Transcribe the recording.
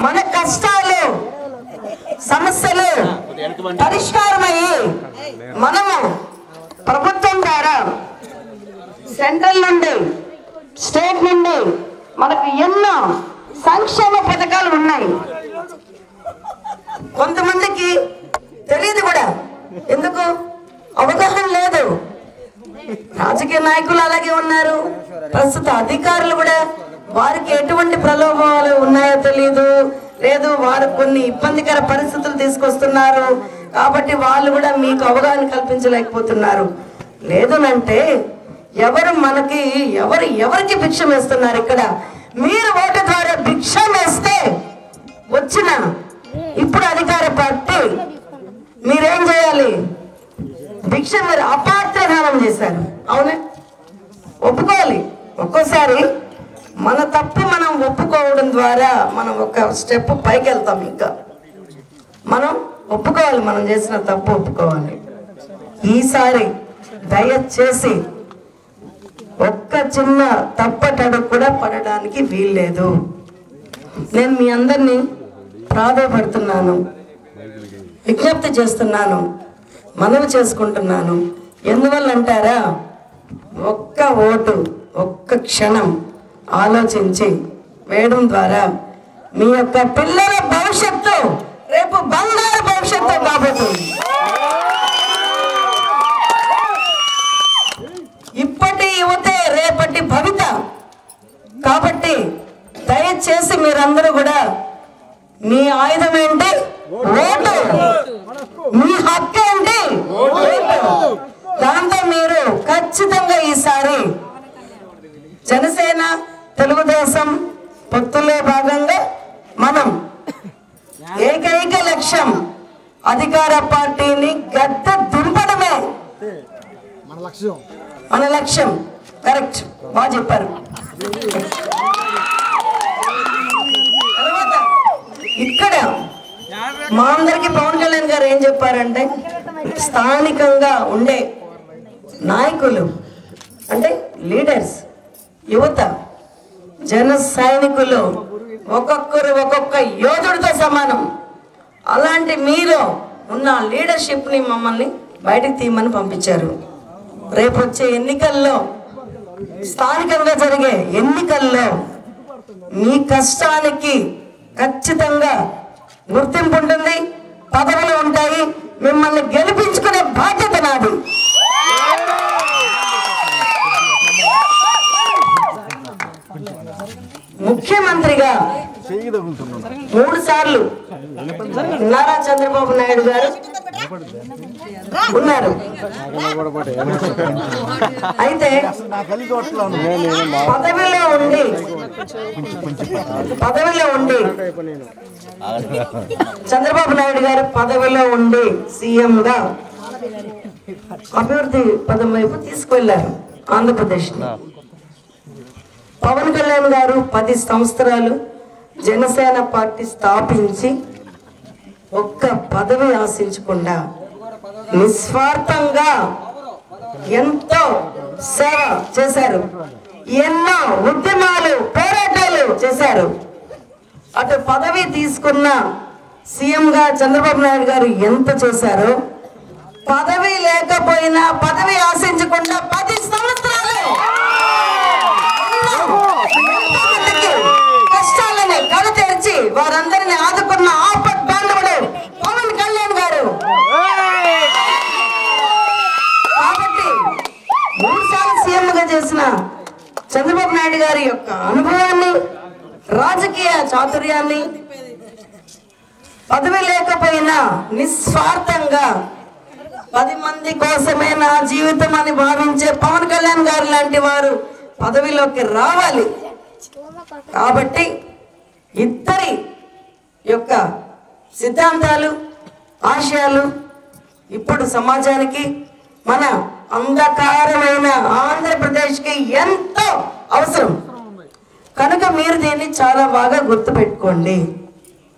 మన కష్టాలు సమస్యలు పరిష్కారమయ్యి మనము ప్రభుత్వం ద్వారా సెంట్రల్ నుండి స్టేట్ నుండి మనకు ఎన్నో సంక్షేమ పథకాలు ఉన్నాయి. కొంతమందికి తెలియదు కూడా, ఎందుకు అవగాహన లేదు. రాజకీయ నాయకులు అలాగే ఉన్నారు, ప్రస్తుత అధికారులు కూడా వారికి ఎటువంటి ప్రలోభాలు ఉన్నాయో తెలియదు, లేదు వారు కొన్ని ఇబ్బందికర పరిస్థితులు తీసుకొస్తున్నారు కాబట్టి వాళ్ళు కూడా మీకు అవగాహన కల్పించలేకపోతున్నారు. లేదునంటే ఎవరికి భిక్షం వేస్తున్నారు? ఇక్కడ మీరు ఓటు ద్వారా భిక్షం వేస్తే వచ్చిన ఇప్పుడు అధికార పార్టీ మీరేం చేయాలి? భిక్ష మీరు అపాత్రదానం చేశారు, అవునే ఒప్పుకోవాలి. ఒక్కోసారి మన తప్పు మనం ఒప్పుకోవడం ద్వారా మనం ఒక స్టెప్ పైకి వెళ్తాం. ఇంకా మనం ఒప్పుకోవాలి, మనం చేసిన తప్పు ఒప్పుకోవాలి. ఈసారి దయచేసి ఒక్క చిన్న తప్పటడుగు కూడా పడడానికి వీల్లేదు. నేను మీ అందరినీ ప్రాధాయపడుతున్నాను, విజ్ఞప్తి చేస్తున్నాను, మనవి చేసుకుంటున్నాను. ఎందువల్ల అంటారా? ఒక్క ఓటు ఒక్క క్షణం ఆలోచించి వేయడం ద్వారా మీ యొక్క పిల్లల భవిష్యత్తు రేపు బంగారు భవిష్యత్తు కాబోతుంది. ఇప్పటి యువతే రేపటి భవిత కాబట్టి దయచేసి మీరందరూ కూడా మీ ఆయుధం ఏంటి? ఓటు. మీ హక్కు ఏంటి? ఓటు. దాంతో మీరు ఖచ్చితంగా ఈసారి జనసేన తెలుగుదేశం పొత్తులో భాగంగా మనం ఏకైక లక్ష్యం అధికార పార్టీని గద్ద దింపడమే మన లక్ష్యం. కరెక్ట్, బాగా చెప్పారు. ఇక్కడ మా అందరికి పవన్ కళ్యాణ్ గారు ఏం చెప్పారంటే, స్థానికంగా ఉండే నాయకులు అంటే లీడర్స్, యువత, జన సైనికులు ఒక్కొక్కరు ఒక్కొక్క యోధుడితో సమానం. అలాంటి మీలో ఉన్న లీడర్షిప్ని మమ్మల్ని బయటకు తీయమని పంపించారు. రేపు వచ్చే ఎన్నికల్లో, స్థానికంగా జరిగే ఎన్నికల్లో మీ కష్టానికి ఖచ్చితంగా గుర్తింపు ఉంటుంది, పదవులు ఉంటాయి. మిమ్మల్ని గెలిపించుకునే బాధ్యత నాది. ముఖ్యమంత్రిగా 3 సార్లు నారా చంద్రబాబు నాయుడు గారు ఉన్నారు. అయితే పదవిలో ఉండి చంద్రబాబు నాయుడు గారు పదవిలో ఉండి సీఎం గా అభివృద్ధి పదం వైపు తీసుకువెళ్లారు ఆంధ్రప్రదేశ్. పవన్ కళ్యాణ్ గారు 10 సంవత్సరాలు జనసేన పార్టీ స్థాపించి ఒక్క పదవి ఆశించకుండా నిస్వార్థంగా ఎంతో సేవ చేశారు, ఎన్నో ఉద్యమాలు పోరాటాలు చేశారు. అటు పదవి తీసుకున్న సీఎం గా చంద్రబాబు నాయుడు గారు ఎంత చేశారో, పదవి లేకపోయినా పదవి ఆశించకుండా 10 సంవత్సరాలు కష్టాలని కళ్ళు తెరిచి వారందరినీ ఆదుకున్న ఆపత్ బాంధవుడు పవన్ కళ్యాణ్ గారు. కాబట్టి 3 సార్లు సీఎం గా చేసిన చంద్రబాబు నాయుడు గారి యొక్క అనుభవాన్ని, రాజకీయ చాతుర్యాన్ని, పదవి లేకపోయినా నిస్వార్థంగా 10 మంది కోసమే నా జీవితం అని భావించే పవన్ కళ్యాణ్ గారు లాంటి వారు పదవిలోకి రావాలి. కాబట్టి ఇద్దరి యొక్క సిద్ధాంతాలు, ఆశయాలు ఇప్పుడు సమాజానికి, మన అంధకారమైన ఆంధ్రప్రదేశ్కి ఎంతో అవసరం. కనుక మీరు దీన్ని చాలా బాగా గుర్తుపెట్టుకోండి.